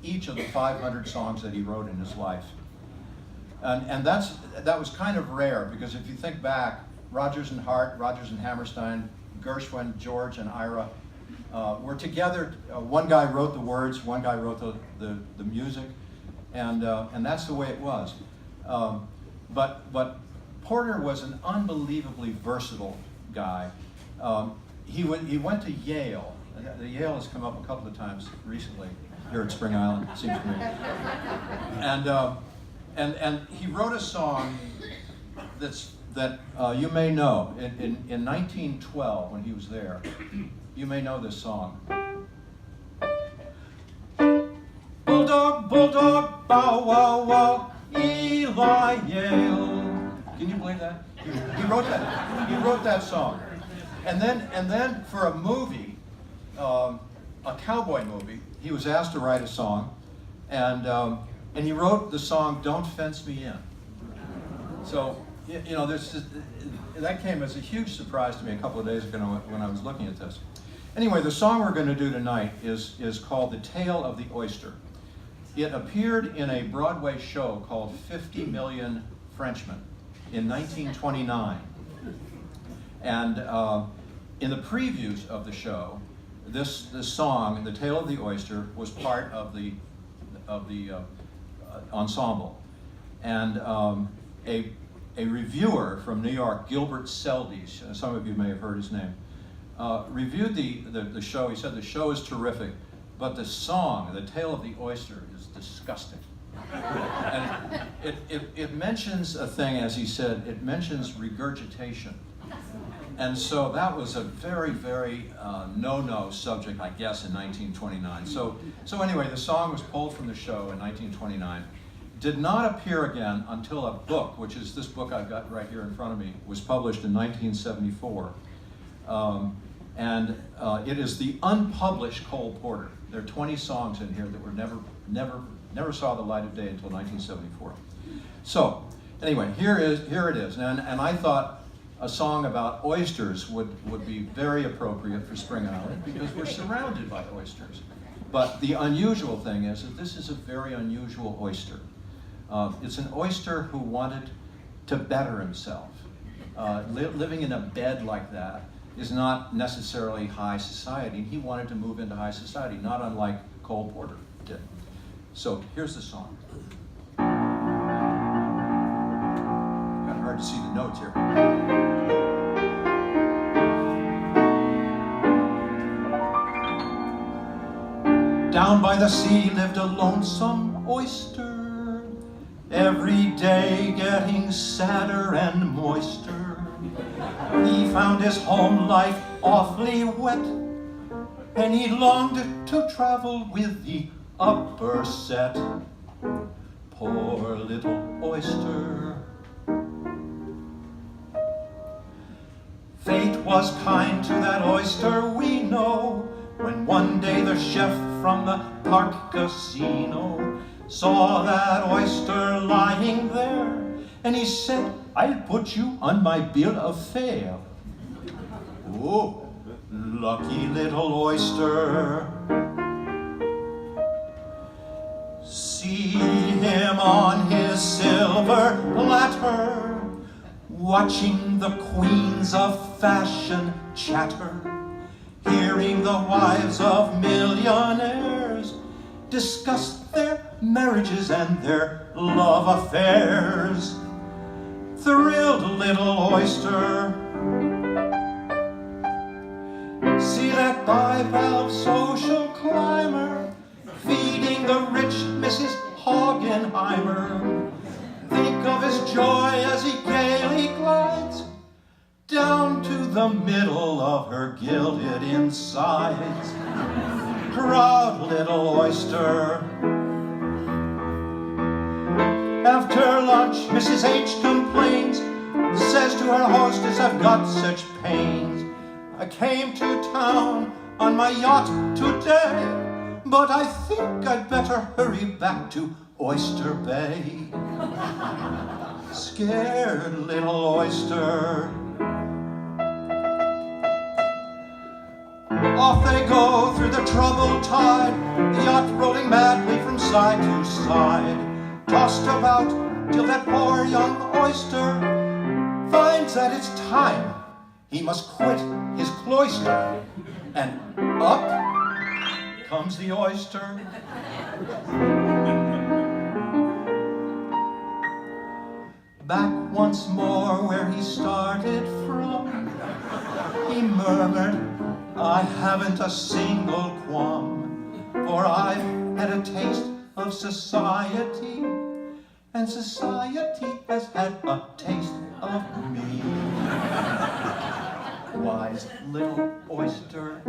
each of the 500 songs that he wrote in his life. And that was kind of rare, because if you think back, Rodgers and Hart, Rodgers and Hammerstein, Gershwin, George, and Ira were together. One guy wrote the words, one guy wrote the music, and that's the way it was. But Porter was an unbelievably versatile guy. He went to Yale. The Yale has come up a couple of times recently here at Spring Island, it seems to me. And he wrote a song that you may know. In 1912, when he was there, you may know this song. Bulldog, bulldog, bow, wow, wow, Eli Yale. Can you believe that? He wrote that. He wrote that song. And then for a movie, a cowboy movie, he was asked to write a song, and he wrote the song "Don't Fence Me In." So that came as a huge surprise to me a couple of days ago when I was looking at this. Anyway, the song we're going to do tonight is called "The Tale of the Oyster." It appeared in a Broadway show called 50 Million Frenchmen in 1929. And in the previews of the show, this song, "The Tale of the Oyster," was part of the ensemble. And a reviewer from New York, Gilbert Seldes, some of you may have heard his name, reviewed the show. He said the show is terrific, but the song, "The Tale of the Oyster," is disgusting. And it mentions a thing, as he said, it mentions regurgitation. And so that was a very, very no-no subject, I guess, in 1929. So anyway, the song was pulled from the show in 1929. Did not appear again until a book, which is this book I've got right here in front of me, was published in 1974. And it is the unpublished Cole Porter. There are 20 songs in here that were never saw the light of day until 1974. So anyway, here it is. And I thought a song about oysters would be very appropriate for Spring Island, because we're surrounded by oysters. But the unusual thing is that this is a very unusual oyster. It's an oyster who wanted to better himself. Living in a bed like that is not necessarily high society. He wanted to move into high society, not unlike Cole Porter did. So here's the song. Kind of hard to see the notes here. Down by the sea lived a lonesome oyster, every day getting sadder and moister. He found his home life awfully wet, and he longed to travel with the upper set. Poor little oyster. Fate was kind to that oyster, we know, when one day the chef from the Park Casino saw that oyster lying there, and he said, "I'll put you on my bill of fare." Oh, lucky little oyster. See him on his silver platter, watching the queens of fashion chatter, hearing the wives of millionaires discuss their marriages and their love affairs. Thrilled little oyster. See that bivalve social climber feeding the rich Mrs. Hoggenheimer. Think of his joy as he gaily glides down to the middle of her gilded insides. Proud little oyster. After lunch, Mrs. H complains, says to her hostess, "I've got such pains. I came to town on my yacht today, but I think I'd better hurry back to Oyster Bay." Scared little oyster. Off they go through the troubled tide, the yacht rolling madly from side to side, tossed about till that poor young oyster finds that it's time he must quit his cloister, and up comes the oyster. Back once more where he started from, he murmured, I haven't a single qualm, for I've had a taste of society, and society has had a taste of me. Wise little oyster,